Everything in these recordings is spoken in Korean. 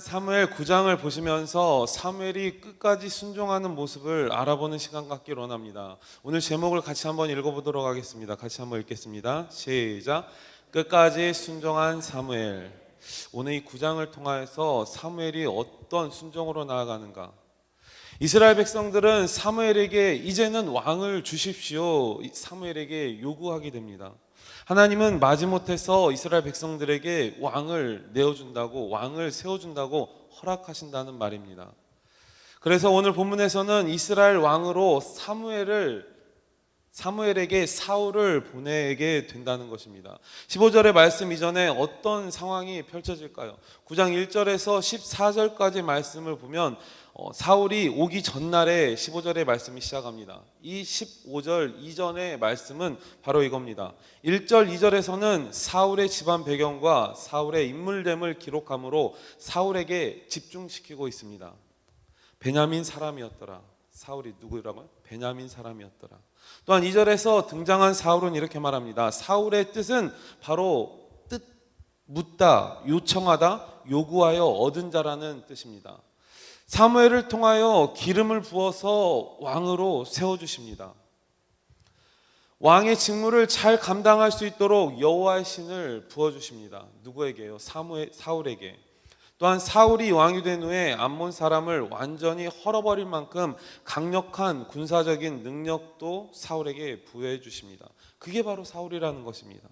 사무엘 9장을 보시면서 사무엘이 끝까지 순종하는 모습을 알아보는 시간 갖기를 원합니다. 오늘 제목을 같이 한번 읽어보도록 하겠습니다. 같이 한번 읽겠습니다. 시작. 끝까지 순종한 사무엘. 오늘 이 9장을 통하여서 사무엘이 어떤 순종으로 나아가는가. 이스라엘 백성들은 사무엘에게 이제는 왕을 주십시오, 사무엘에게 요구하게 됩니다. 하나님은 마지못해서 이스라엘 백성들에게 왕을 내어준다고, 왕을 세워준다고 허락하신다는 말입니다. 그래서 오늘 본문에서는 이스라엘 왕으로 사무엘에게 사울을 보내게 된다는 것입니다. 15절의 말씀 이전에 어떤 상황이 펼쳐질까요? 9장 1절에서 14절까지 말씀을 보면 사울이 오기 전날에 15절의 말씀이 시작합니다. 이 15절 이전의 말씀은 바로 이겁니다. 1절 2절에서는 사울의 집안 배경과 사울의 인물됨을 기록함으로 사울에게 집중시키고 있습니다. 베냐민 사람이었더라. 사울이 누구라고요? 베냐민 사람이었더라. 또한 2절에서 등장한 사울은 이렇게 말합니다. 사울의 뜻은 바로 묻다, 요청하다, 요구하여 얻은 자라는 뜻입니다. 사무엘을 통하여 기름을 부어서 왕으로 세워주십니다. 왕의 직무를 잘 감당할 수 있도록 여호와의 신을 부어주십니다. 누구에게요? 사울에게. 또한 사울이 왕이 된 후에 암몬 사람을 완전히 헐어버릴 만큼 강력한 군사적인 능력도 사울에게 부여해 주십니다. 그게 바로 사울이라는 것입니다.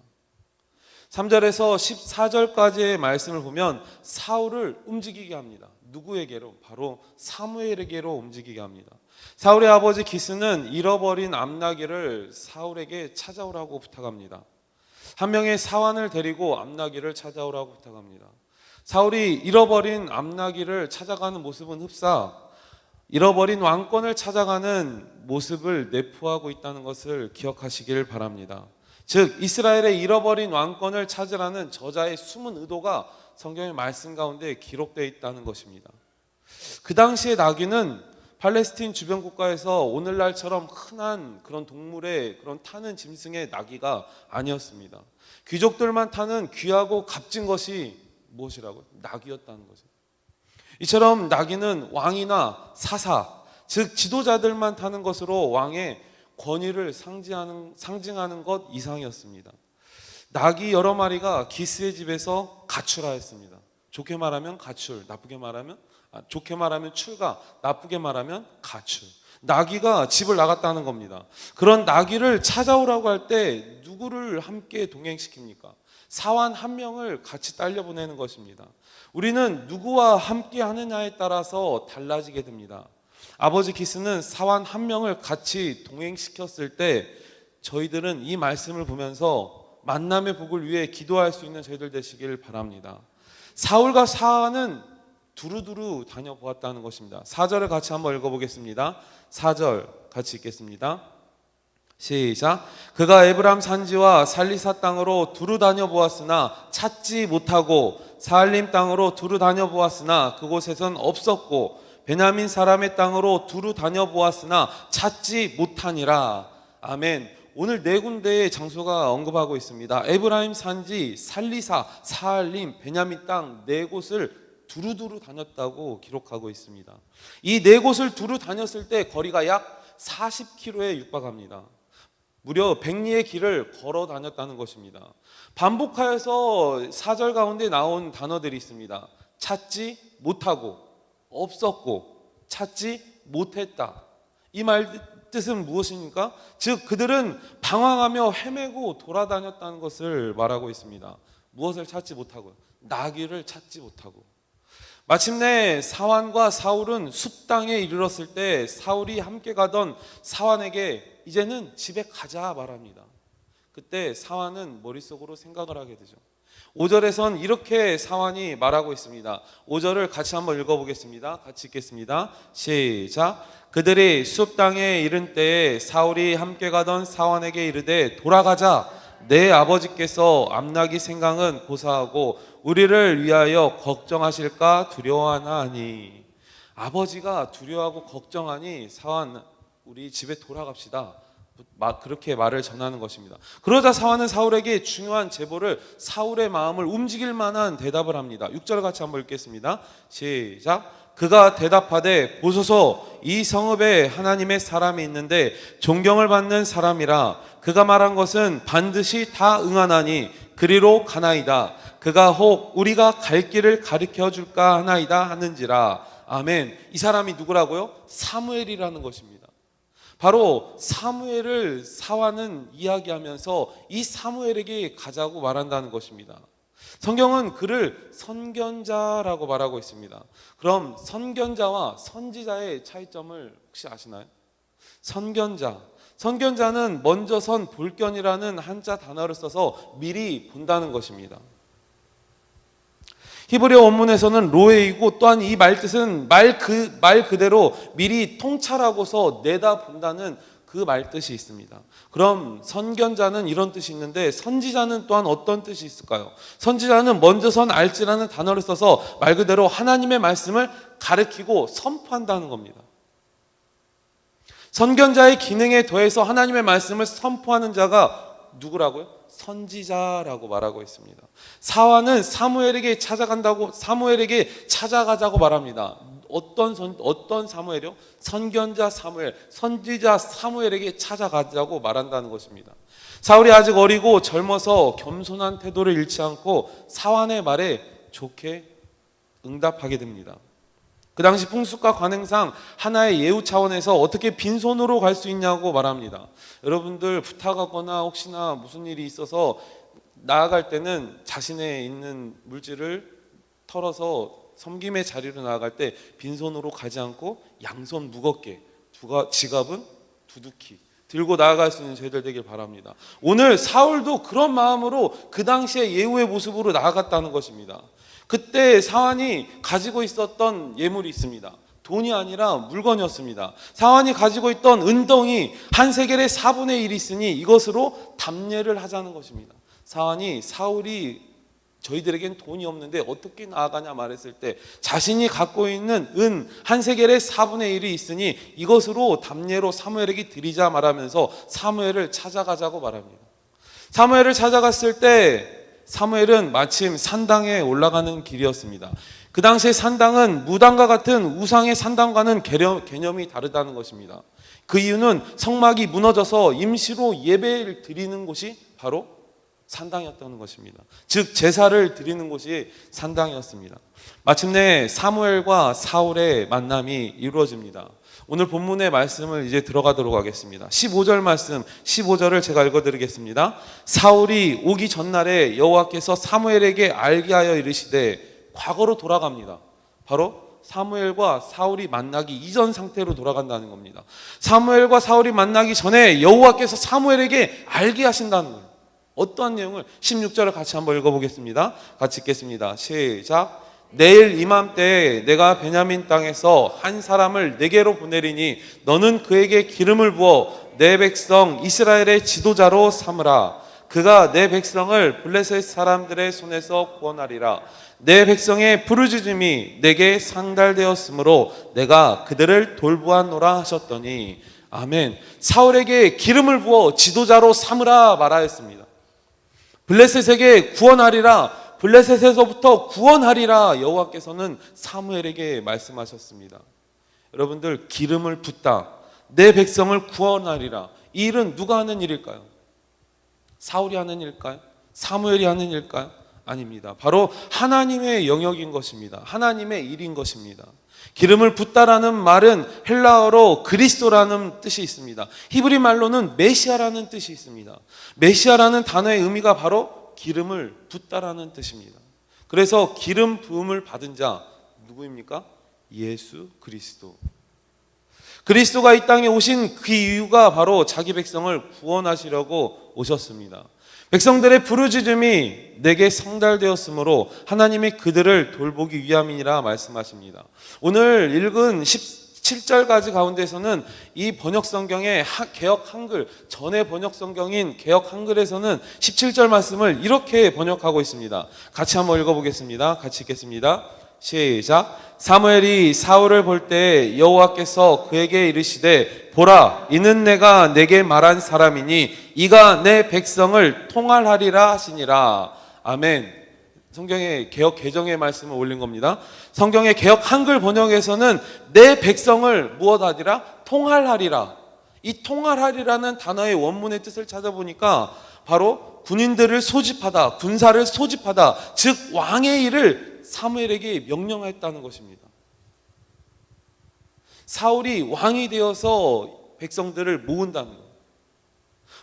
3절에서 14절까지의 말씀을 보면 사울을 움직이게 합니다. 누구에게로? 바로 사무엘에게로 움직이게 합니다. 사울의 아버지 기스는 잃어버린 암나귀를 사울에게 찾아오라고 부탁합니다. 한 명의 사환을 데리고 암나귀를 찾아오라고 부탁합니다. 사울이 잃어버린 암나귀를 찾아가는 모습은 흡사 잃어버린 왕권을 찾아가는 모습을 내포하고 있다는 것을 기억하시길 바랍니다. 즉 이스라엘의 잃어버린 왕권을 찾으라는 저자의 숨은 의도가 성경의 말씀 가운데 기록되어 있다는 것입니다. 그 당시의 나귀는 팔레스틴 주변 국가에서 오늘날처럼 흔한 그런 동물의 그런 타는 짐승의 나귀가 아니었습니다. 귀족들만 타는 귀하고 값진 것이 무엇이라고요? 나귀였다는 거죠. 이처럼 나귀는 왕이나 사사, 즉 지도자들만 타는 것으로 왕의 권위를 상징하는 것 이상이었습니다. 나귀 여러 마리가 기스의 집에서 가출하였습니다. 좋게 말하면 가출, 좋게 말하면 출가, 나쁘게 말하면 가출. 나귀가 집을 나갔다는 겁니다. 그런 나귀를 찾아오라고 할 때 누구를 함께 동행시킵니까? 사환 한 명을 같이 딸려 보내는 것입니다. 우리는 누구와 함께 하느냐에 따라서 달라지게 됩니다. 아버지 기스는 사환 한 명을 같이 동행시켰을 때 저희들은 이 말씀을 보면서 만남의 복을 위해 기도할 수 있는 저희들 되시길 바랍니다. 사울과 사환은 두루두루 다녀보았다는 것입니다. 4절을 같이 한번 읽어보겠습니다. 4절 같이 읽겠습니다. 시작. 그가 에브람 산지와 살리사 땅으로 두루 다녀보았으나 찾지 못하고 사알림 땅으로 두루 다녀보았으나 그곳에선 없었고 베냐민 사람의 땅으로 두루 다녀보았으나 찾지 못하니라. 아멘. 오늘 네 군데의 장소가 언급하고 있습니다. 에브라임 산지, 살리사, 사알림, 베냐민 땅 네 곳을 두루두루 다녔다고 기록하고 있습니다. 이 네 곳을 두루 다녔을 때 거리가 약 40km에 육박합니다. 무려 100리의 길을 걸어 다녔다는 것입니다. 반복하여서 4절 가운데 나온 단어들이 있습니다. 찾지 못하고, 없었고, 찾지 못했다. 이 말 뜻은 무엇입니까? 즉 그들은 방황하며 헤매고 돌아다녔다는 것을 말하고 있습니다. 무엇을 찾지 못하고요? 나귀를 찾지 못하고. 마침내 사환과 사울은 숲 땅에 이르렀을 때 사울이 함께 가던 사환에게 이제는 집에 가자 말합니다. 그때 사환은 머릿속으로 생각을 하게 되죠. 5절에선 이렇게 사환이 말하고 있습니다. 5절을 같이 한번 읽어보겠습니다. 같이 읽겠습니다. 시작. 그들이 숲 땅에 이른 때에 사울이 함께 가던 사환에게 이르되 돌아가자. 내 아버지께서 암나귀 생강은 고사하고 우리를 위하여 걱정하실까 두려워하나니. 아버지가 두려워하고 걱정하니 사환 우리 집에 돌아갑시다. 그렇게 말을 전하는 것입니다. 그러자 사환은 사울에게 중요한 제보를 사울의 마음을 움직일 만한 대답을 합니다. 6절 같이 한번 읽겠습니다. 시작. 그가 대답하되 보소서 이 성읍에 하나님의 사람이 있는데 존경을 받는 사람이라 그가 말한 것은 반드시 다 응하나니 그리로 가나이다. 그가 혹 우리가 갈 길을 가르쳐 줄까 하나이다 하는지라. 아멘. 이 사람이 누구라고요? 사무엘이라는 것입니다. 바로 사무엘을 사환은 이야기하면서 이 사무엘에게 가자고 말한다는 것입니다. 성경은 그를 선견자라고 말하고 있습니다. 그럼 선견자와 선지자의 차이점을 혹시 아시나요? 선견자는 먼저 선 볼견이라는 한자 단어를 써서 미리 본다는 것입니다. 히브리어 원문에서는 로에이고 또한 이 말뜻은 말 그대로 미리 통찰하고서 내다본다는 그 말뜻이 있습니다. 그럼 선견자는 이런 뜻이 있는데 선지자는 또한 어떤 뜻이 있을까요? 선지자는 먼저 선 알지라는 단어를 써서 말 그대로 하나님의 말씀을 가르치고 선포한다는 겁니다. 선견자의 기능에 더해서 하나님의 말씀을 선포하는 자가 누구라고요? 선지자라고 말하고 있습니다. 사환은 사무엘에게 찾아가자고 말합니다. 어떤 사무엘이요? 선견자 사무엘, 선지자 사무엘에게 찾아가자고 말한다는 것입니다. 사울이 아직 어리고 젊어서 겸손한 태도를 잃지 않고 사환의 말에 좋게 응답하게 됩니다. 그 당시 풍습과 관행상 하나의 예우 차원에서 어떻게 빈손으로 갈 수 있냐고 말합니다. 여러분들 부탁하거나 혹시나 무슨 일이 있어서 나아갈 때는 자신의 있는 물질을 털어서 섬김의 자리로 나아갈 때 빈손으로 가지 않고 양손 무겁게 지갑은 두둑히 들고 나아갈 수 있는 저희들 되길 바랍니다. 오늘 사울도 그런 마음으로 그 당시의 예우의 모습으로 나아갔다는 것입니다. 그때 사환이 가지고 있었던 예물이 있습니다. 돈이 아니라 물건이었습니다. 사환이 가지고 있던 은덩이 한 세겔의 4분의 1이 있으니 이것으로 답례를 하자는 것입니다. 사울이 저희들에겐 돈이 없는데 어떻게 나아가냐 말했을 때 자신이 갖고 있는 은 한 세겔의 4분의 1이 있으니 이것으로 답례로 사무엘에게 드리자 말하면서 사무엘을 찾아가자고 말합니다. 사무엘을 찾아갔을 때 사무엘은 마침 산당에 올라가는 길이었습니다. 그 당시에 산당은 무당과 같은 우상의 산당과는 개념이 다르다는 것입니다. 그 이유는 성막이 무너져서 임시로 예배를 드리는 곳이 바로 산당이었다는 것입니다. 즉 제사를 드리는 곳이 산당이었습니다. 마침내 사무엘과 사울의 만남이 이루어집니다. 오늘 본문의 말씀을 이제 들어가도록 하겠습니다. 15절 말씀, 15절을 제가 읽어드리겠습니다. 사울이 오기 전날에 여호와께서 사무엘에게 알게 하여 이르시되, 과거로 돌아갑니다. 바로 사무엘과 사울이 만나기 이전 상태로 돌아간다는 겁니다. 사무엘과 사울이 만나기 전에 여호와께서 사무엘에게 알게 하신다는 거예요. 어떠한 내용을 16절을 같이 한번 읽어보겠습니다. 같이 읽겠습니다. 시작. 내일 이맘때에 내가 베냐민 땅에서 한 사람을 내게로 보내리니 너는 그에게 기름을 부어 내 백성 이스라엘의 지도자로 삼으라. 그가 내 백성을 블레셋 사람들의 손에서 구원하리라. 내 백성의 부르짖음이 내게 상달되었으므로 내가 그들을 돌보았노라 하셨더니, 아멘. 사울에게 기름을 부어 지도자로 삼으라 말하였습니다. 블레셋에게 구원하리라, 블레셋에서부터 구원하리라 여호와께서는 사무엘에게 말씀하셨습니다. 여러분들, 기름을 붓다, 내 백성을 구원하리라, 이 일은 누가 하는 일일까요? 사울이 하는 일일까요? 사무엘이 하는 일일까요? 아닙니다. 바로 하나님의 영역인 것입니다. 하나님의 일인 것입니다. 기름을 붓다라는 말은 헬라어로 그리스도라는 뜻이 있습니다. 히브리 말로는 메시아라는 뜻이 있습니다. 메시아라는 단어의 의미가 바로 기름을 붓다라는 뜻입니다. 그래서 기름 부음을 받은 자 누구입니까? 예수 그리스도. 그리스도가 이 땅에 오신 그 이유가 바로 자기 백성을 구원하시려고 오셨습니다. 백성들의 부르짖음이 내게 상달되었으므로 하나님이 그들을 돌보기 위함이니라 말씀하십니다. 오늘 읽은 17절까지 가운데서는 이 번역 성경의 개역 한글, 전의 번역 성경인 개역 한글에서는 17절 말씀을 이렇게 번역하고 있습니다. 같이 한번 읽어보겠습니다. 같이 읽겠습니다. 시작. 사무엘이 사울을 볼 때 여호와께서 그에게 이르시되 보라 이는 내가 내게 말한 사람이니 이가 내 백성을 통할하리라 하시니라. 아멘. 성경의 개역 개정의 말씀을 올린 겁니다. 성경의 개역 한글 번역에서는 내 백성을 무엇하리라? 통할하리라. 이 통할하리라는 단어의 원문의 뜻을 찾아보니까 바로 군인들을 소집하다, 군사를 소집하다, 즉 왕의 일을 사무엘에게 명령했다는 것입니다. 사울이 왕이 되어서 백성들을 모은다는 것.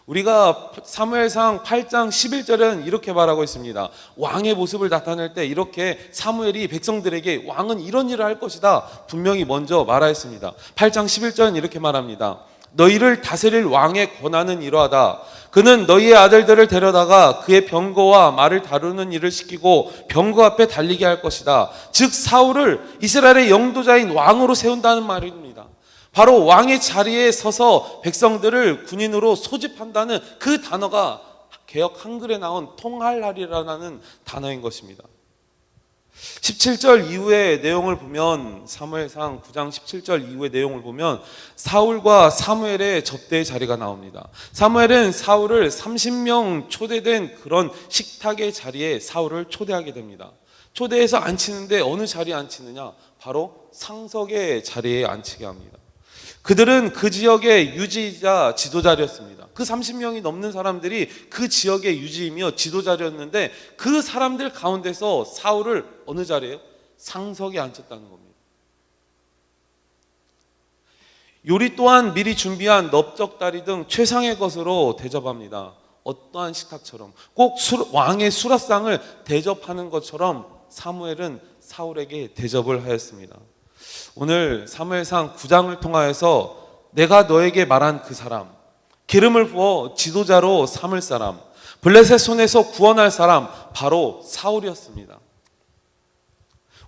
우리가 사무엘상 8장 11절은 이렇게 말하고 있습니다. 왕의 모습을 나타낼 때 이렇게 사무엘이 백성들에게 왕은 이런 일을 할 것이다 분명히 먼저 말하였습니다. 8장 11절은 이렇게 말합니다. 너희를 다스릴 왕의 권한은 이러하다. 그는 너희의 아들들을 데려다가 그의 병거와 말을 다루는 일을 시키고 병거 앞에 달리게 할 것이다. 즉 사울을 이스라엘의 영도자인 왕으로 세운다는 말입니다. 바로 왕의 자리에 서서 백성들을 군인으로 소집한다는 그 단어가 개역 한글에 나온 통할하리라는 단어인 것입니다. 17절 이후의 내용을 보면 사무엘상 9장 17절 이후의 내용을 보면 사울과 사무엘의 접대의 자리가 나옵니다. 사무엘은 사울을 30명 초대된 그런 식탁의 자리에 사울을 초대하게 됩니다. 초대해서 앉히는데 어느 자리에 앉히느냐? 바로 상석의 자리에 앉히게 합니다. 그들은 그 지역의 유지이자 지도자였습니다. 그 30명이 넘는 사람들이 그 지역의 유지이며 지도자였는데 그 사람들 가운데서 사울을 어느 자리에요? 상석에 앉혔다는 겁니다. 요리 또한 미리 준비한 넓적다리 등 최상의 것으로 대접합니다. 어떠한 식탁처럼 꼭 왕의 수라상을 대접하는 것처럼 사무엘은 사울에게 대접을 하였습니다. 오늘 사무엘상 9장을 통하여서 내가 너에게 말한 그 사람, 기름을 부어 지도자로 삼을 사람, 블레셋 손에서 구원할 사람 바로 사울이었습니다.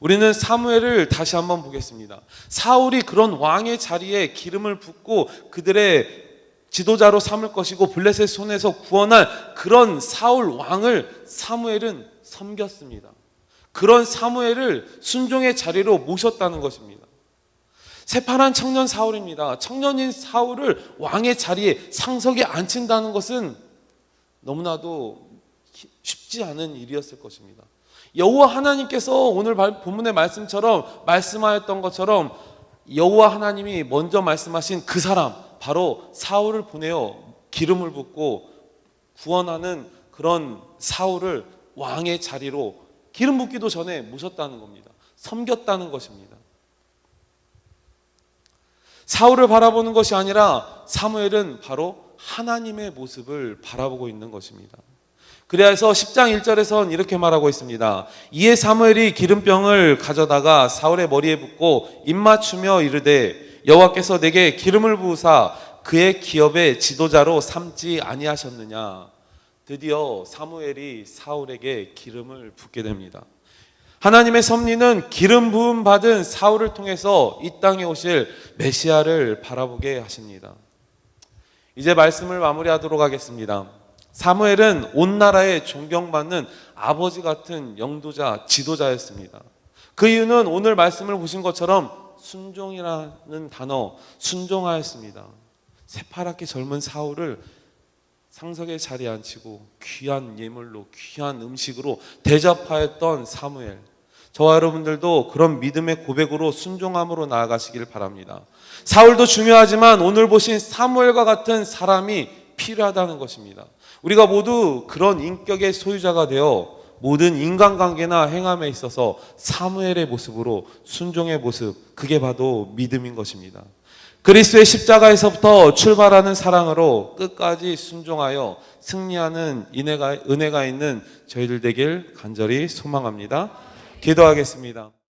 우리는 사무엘을 다시 한번 보겠습니다. 사울이 그런 왕의 자리에 기름을 붓고 그들의 지도자로 삼을 것이고 블레셋 손에서 구원할 그런 사울 왕을 사무엘은 섬겼습니다. 그런 사무엘을 순종의 자리로 모셨다는 것입니다. 새파란 청년 사울입니다. 청년인 사울을 왕의 자리에 상석에 앉힌다는 것은 너무나도 쉽지 않은 일이었을 것입니다. 여호와 하나님께서 오늘 본문의 말씀처럼 말씀하였던 것처럼 여호와 하나님이 먼저 말씀하신 그 사람 바로 사울을 보내어 기름을 붓고 구원하는 그런 사울을 왕의 자리로 기름 붓기도 전에 모셨다는 겁니다. 섬겼다는 것입니다. 사울을 바라보는 것이 아니라 사무엘은 바로 하나님의 모습을 바라보고 있는 것입니다. 그래서 10장 1절에선 이렇게 말하고 있습니다. 이에 사무엘이 기름병을 가져다가 사울의 머리에 붓고 입맞추며 이르되 여호와께서 내게 기름을 부으사 그의 기업의 지도자로 삼지 아니하셨느냐. 드디어 사무엘이 사울에게 기름을 붓게 됩니다. 하나님의 섭리는 기름 부음 받은 사울을 통해서 이 땅에 오실 메시아를 바라보게 하십니다. 이제 말씀을 마무리하도록 하겠습니다. 사무엘은 온 나라에 존경받는 아버지 같은 영도자, 지도자였습니다. 그 이유는 오늘 말씀을 보신 것처럼 순종이라는 단어, 순종하였습니다. 새파랗게 젊은 사울을 상석의 자리에 앉히고 귀한 예물로, 귀한 음식으로 대접하였던 사무엘. 저와 여러분들도 그런 믿음의 고백으로 순종함으로 나아가시길 바랍니다. 사울도 중요하지만 오늘 보신 사무엘과 같은 사람이 필요하다는 것입니다. 우리가 모두 그런 인격의 소유자가 되어 모든 인간관계나 행함에 있어서 사무엘의 모습으로 순종의 모습, 그게 바로 믿음인 것입니다. 그리스도의 십자가에서부터 출발하는 사랑으로 끝까지 순종하여 승리하는 은혜가 있는 저희들 되길 간절히 소망합니다. 기도하겠습니다.